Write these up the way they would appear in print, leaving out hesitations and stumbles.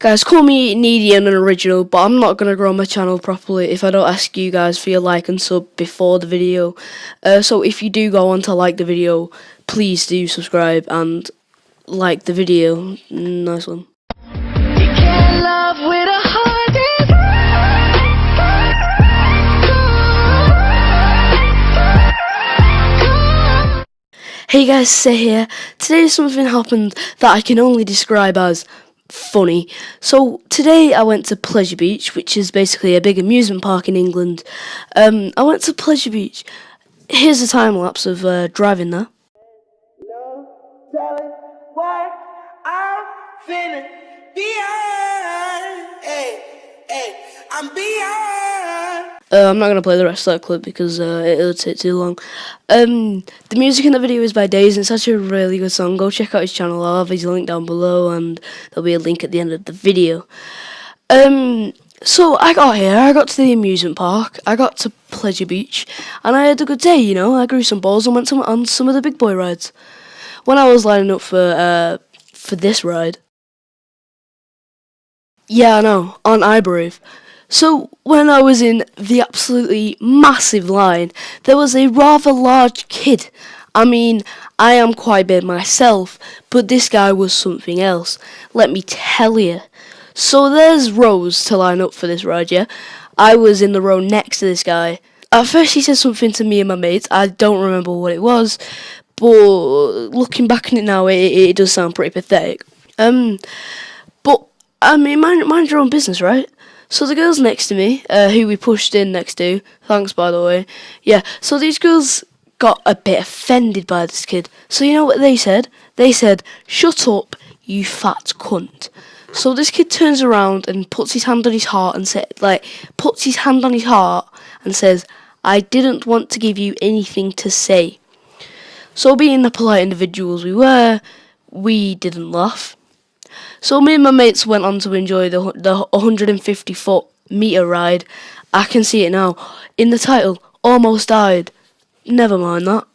Guys, call me needy and unoriginal, but I'm not going to grow my channel properly if I don't ask you guys for your like and sub before the video. So if you do go on to like the video, please do subscribe and like the video. Nice one. Hey guys, Say here. Today something happened that I can only describe as funny. So today I went to Pleasure Beach, which is basically a big amusement park in England. I went to Pleasure Beach. Here's a time lapse of driving there. I'm not gonna play the rest of that clip because it'll take too long. The music in the video is by Days, and it's actually a really good song. Go check out his channel. I'll have his link down below, and there'll be a link at the end of the video. So I got to the amusement park, I got to Pleasure Beach, and I had a good day, you know. I grew some balls and went on some of the big boy rides. When I was lining up for this ride, yeah, I know, on iBrave. So, when I was in the absolutely massive line, there was a rather large kid. I mean, I am quite big myself, but this guy was something else, let me tell you. So there's rows to line up for this ride, yeah? I was in the row next to this guy. At first he said something to me and my mates, I don't remember what it was, but looking back on it now, it does sound pretty pathetic. But, I mean, mind your own business, right? So the girls next to me, who we pushed in next to, thanks by the way, yeah, so these girls got a bit offended by this kid. So you know what they said? They said, "Shut up, you fat cunt." So this kid turns around and puts his hand on his heart and says, "I didn't want to give you anything to say." So being the polite individuals we were, we didn't laugh. So me and my mates went on to enjoy the 150-foot meter ride. I can see it now. In the title, Almost Died. Never mind that.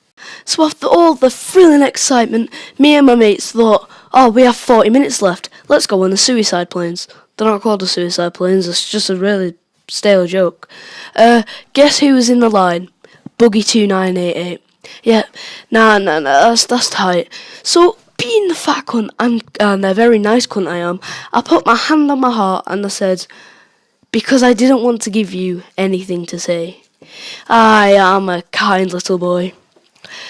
So after all the thrilling excitement, me and my mates thought, oh, we have 40 minutes left. Let's go on the suicide planes. They're not called the suicide planes. It's just a really stale joke. Guess who was in the line? Buggy 2988. Yeah, nah, that's tight. So, being the fat cunt and a very nice cunt I am, I put my hand on my heart and I said, because I didn't want to give you anything to say. I am a kind little boy.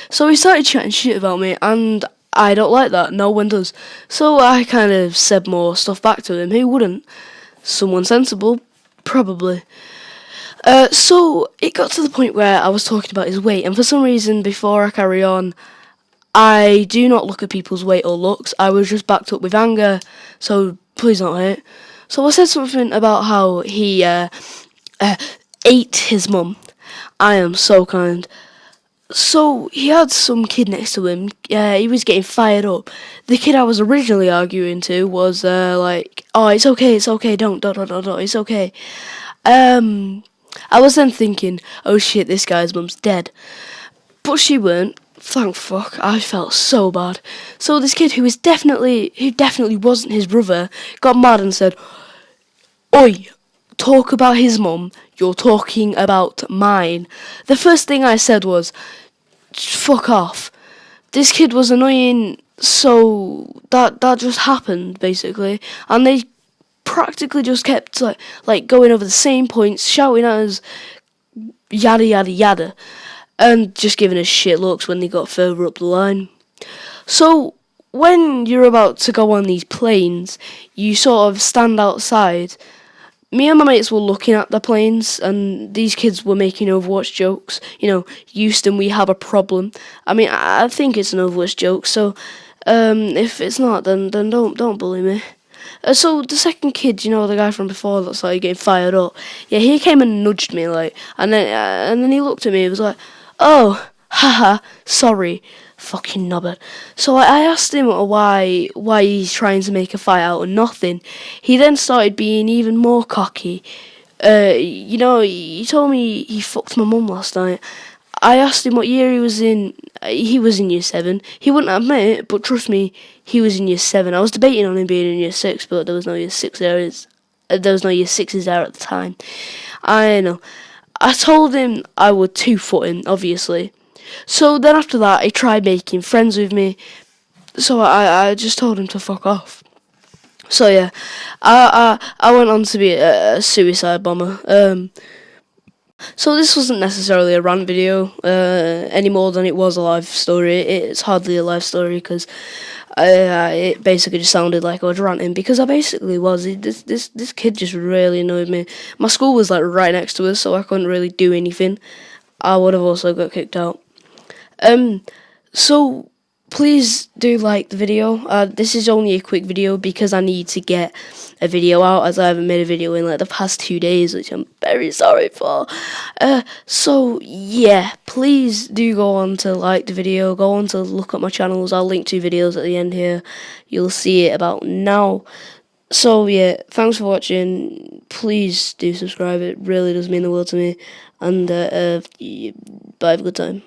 So he started chatting shit about me, and I don't like that, no one does. So I kind of said more stuff back to him. Who wouldn't? Someone sensible? Probably. So it got to the point where I was talking about his weight, and for some reason, before I carry on, I do not look at people's weight or looks. I was just backed up with anger, so please don't hate. So I said something about how he ate his mum. I am so kind. So he had some kid next to him. He was getting fired up. The kid I was originally arguing to was like, "Oh, it's okay, don't, it's okay." I was then thinking, oh shit, this guy's mum's dead, but she weren't. Thank fuck, I felt so bad. So this kid who definitely wasn't his brother got mad and said, "Oi, talk about his mum, you're talking about mine." The first thing I said was, fuck off. This kid was annoying, so that just happened, basically. And they practically just kept like going over the same points, shouting at us, yada yada yada, and just giving us shit looks when they got further up the line. So when you're about to go on these planes, you sort of stand outside. Me and my mates were looking at the planes, and these kids were making Overwatch jokes. You know, Houston, we have a problem. I mean, I think it's an Overwatch joke, so if it's not, then don't bully me. So the second kid, you know, the guy from before that started getting fired up, yeah, he came and nudged me, like, and then he looked at me and was like, "Oh, haha, sorry, fucking knobber." So I asked him why he's trying to make a fight out of nothing. He then started being even more cocky. You know, he told me he fucked my mum last night. I asked him what year he was in. He was in year 7. He wouldn't admit it, but trust me, he was in year 7. I was debating on him being in year 6, but there was no year 6 there. There was no year 6s there at the time. I know. I told him I would 2-foot him, obviously. So then after that, he tried making friends with me. So I just told him to fuck off. So yeah, I went on to be a suicide bomber. So this wasn't necessarily a rant video any more than it was a life story. It's hardly a life story because it basically just sounded like I was ranting, because I basically was. This kid just really annoyed me. My school was like right next to us, so I couldn't really do anything. I would have also got kicked out. So please do like the video. This is only a quick video because I need to get a video out, as I haven't made a video in like the past 2 days, which I'm very sorry for. So yeah, please do go on to like the video, go on to look at my channels. I'll link 2 videos at the end here. You'll see it about now. So yeah, thanks for watching. Please do subscribe, it really does mean the world to me. And bye, have a good time.